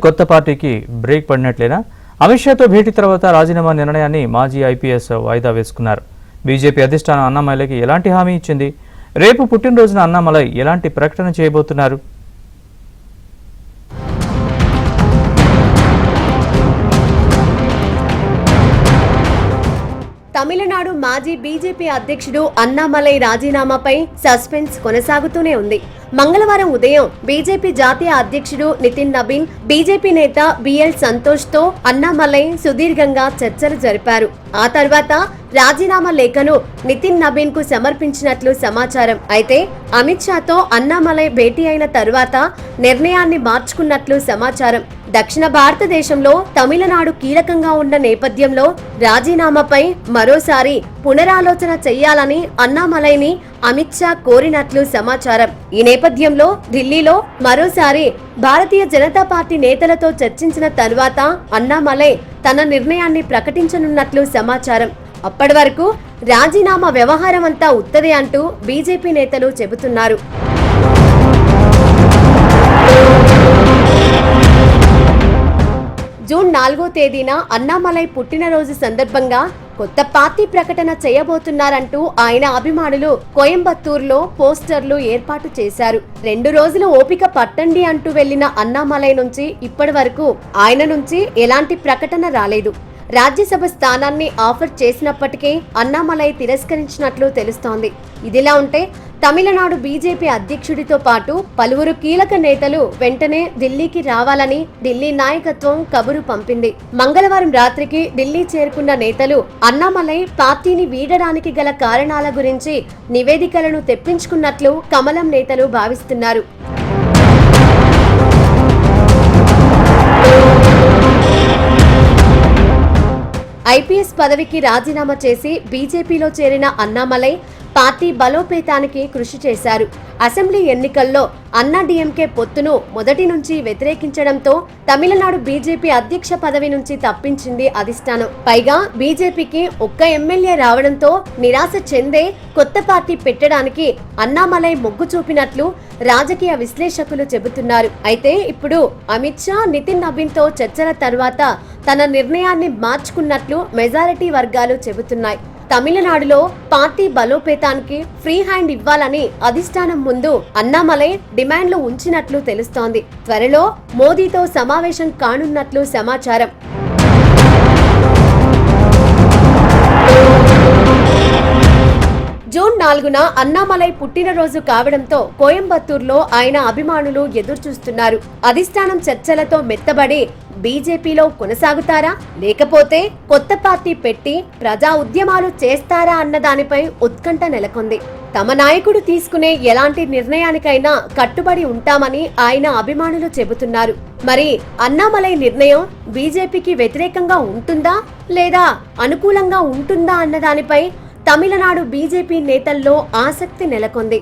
కొత్త పార్టీకి బ్రేక్ పడినట్లేనా? అమిత్ షాతో భేటీ తర్వాత రాజీనామా నిర్ణయాన్ని మాజీ ఐపీఎస్ వాయిదా వేసుకున్నారు. బీజేపీ అధిష్టానం అన్నామలైకి ఎలాంటి హామీ ఇచ్చింది? రేపు పుట్టినరోజున అన్నామలై ఎలాంటి ప్రకటన చేయబోతున్నారు? తమిళనాడు మాజీ బీజేపీ అధ్యక్షుడు అన్నామలై రాజీనామాపై సస్పెన్స్ కొనసాగుతూనే ఉంది. మంగళవారం ఉదయం బీజేపీ జాతీయ అధ్యక్షుడు నితిన్ నబీన్, బీజేపీ నేత బిఎల్ సంతోష్ తో అన్నామలై సుదీర్ఘంగా చర్చలు జరిపారు. ఆ తర్వాత రాజీనామా లేఖను నితిన్ నబీన్ కు సమర్పించినట్లు సమాచారం. అయితే అమిత్ షాతో అన్నామలై భేటీ అయిన తర్వాత నిర్ణయాన్ని మార్చుకున్నట్లు సమాచారం. దక్షిణ భారతదేశంలో తమిళనాడు కీలకంగా ఉన్న నేపథ్యంలో రాజీనామాపై మరోసారి పునరాలోచన చెయ్యాలని అన్నామలైని అమిత్ షా కోరినట్లు సమాచారం. ఈ నేపథ్యంలో ఢిల్లీలో మరోసారి భారతీయ జనతా పార్టీ నేతలతో చర్చించిన తర్వాత అన్నామలై తన నిర్ణయాన్ని ప్రకటించనున్నట్లు సమాచారం. అప్పటి వరకు రాజీనామా వ్యవహారం అంతా ఉత్తదే అంటూ బీజేపీ నేతలు చెబుతున్నారు. జూన్ 4వ తేదీన అన్నామలై పుట్టినరోజు సందర్భంగా కొత్త పార్టీ ప్రకటన చేయబోతున్నారంటూ ఆయన అభిమానులు కోయంబత్తూరులో పోస్టర్లు ఏర్పాటు చేశారు. 2 రోజులు ఓపిక పట్టండి అంటూ వెళ్లిన అన్నామలై నుంచి ఇప్పటి వరకు ఆయన నుంచి ఎలాంటి ప్రకటన రాలేదు. రాజ్యసభ స్థానాన్ని ఆఫర్ చేసినప్పటికీ అన్నామలై తిరస్కరించినట్లు తెలుస్తోంది. ఇదిలా ఉంటే తమిళనాడు బీజేపీ అధ్యక్షుడితో పాటు పలువురు కీలక నేతలు వెంటనే ఢిల్లీకి రావాలని ఢిల్లీ నాయకత్వం కబురు పంపింది. మంగళవారం రాత్రికి ఢిల్లీ చేరుకున్న నేతలు అన్నామలై పార్టీని వీడడానికి గల కారణాల గురించి నివేదికలను తెప్పించుకున్నట్లు కమలం నేతలు భావిస్తున్నారు. ఐపీఎస్ పదవికి రాజీనామా చేసి బీజేపీలో చేరిన అన్నామలై పార్టీ బలోపేతానికి కృషి చేశారు. అసెంబ్లీ ఎన్నికల్లో అన్నాడీఎంకే పొత్తును మొదటి నుంచి వ్యతిరేకించడంతో తమిళనాడు బీజేపీ అధ్యక్ష పదవి నుంచి తప్పించింది అధిష్టానం. పైగా బీజేపీకి ఒక్క ఎమ్మెల్యే రావడంతో నిరాశ చెందే కొత్త పార్టీ పెట్టడానికి అన్నామలై మొగ్గు చూపినట్లు రాజకీయ విశ్లేషకులు చెబుతున్నారు. అయితే ఇప్పుడు అమిత్ షా, నితిన్ నబీన్ తో చర్చల తర్వాత తన నిర్ణయాన్ని మార్చుకున్నట్లు మెజారిటీ వర్గాలు చెబుతున్నాయి. తమిళనాడులో పార్టీ బలోపేతానికి ఫ్రీ హ్యాండ్ ఇవ్వాలని అధిష్టానం ముందు అన్నామలై డిమాండ్లు ఉంచినట్లు తెలుస్తోంది. త్వరలో మోదీతో సమావేశం కానున్నట్లు సమాచారం. జూన్ 4న అన్నామలై పుట్టినరోజు కావడంతో కోయంబత్తూరులో ఆయన అభిమానులు ఎదురుచూస్తున్నారు. అధిష్టానం చర్చలతో మెత్తబడి బీజేపీలో కొనసాగుతారా, లేకపోతే కొత్త పార్టీ పెట్టి ప్రజా ఉద్యమాలు చేస్తారా అన్న దానిపై ఉత్కంఠ నెలకొంది. తమ నాయకుడు తీసుకునే ఎలాంటి నిర్ణయానికైనా కట్టుబడి ఉంటామని ఆయన అభిమానులు చెబుతున్నారు. మరి అన్నామలై నిర్ణయం బీజేపీకి వ్యతిరేకంగా ఉంటుందా లేదా అనుకూలంగా ఉంటుందా అన్న దానిపై తమిళనాడు బీజేపీ నేతల్లో ఆసక్తి నెలకొంది.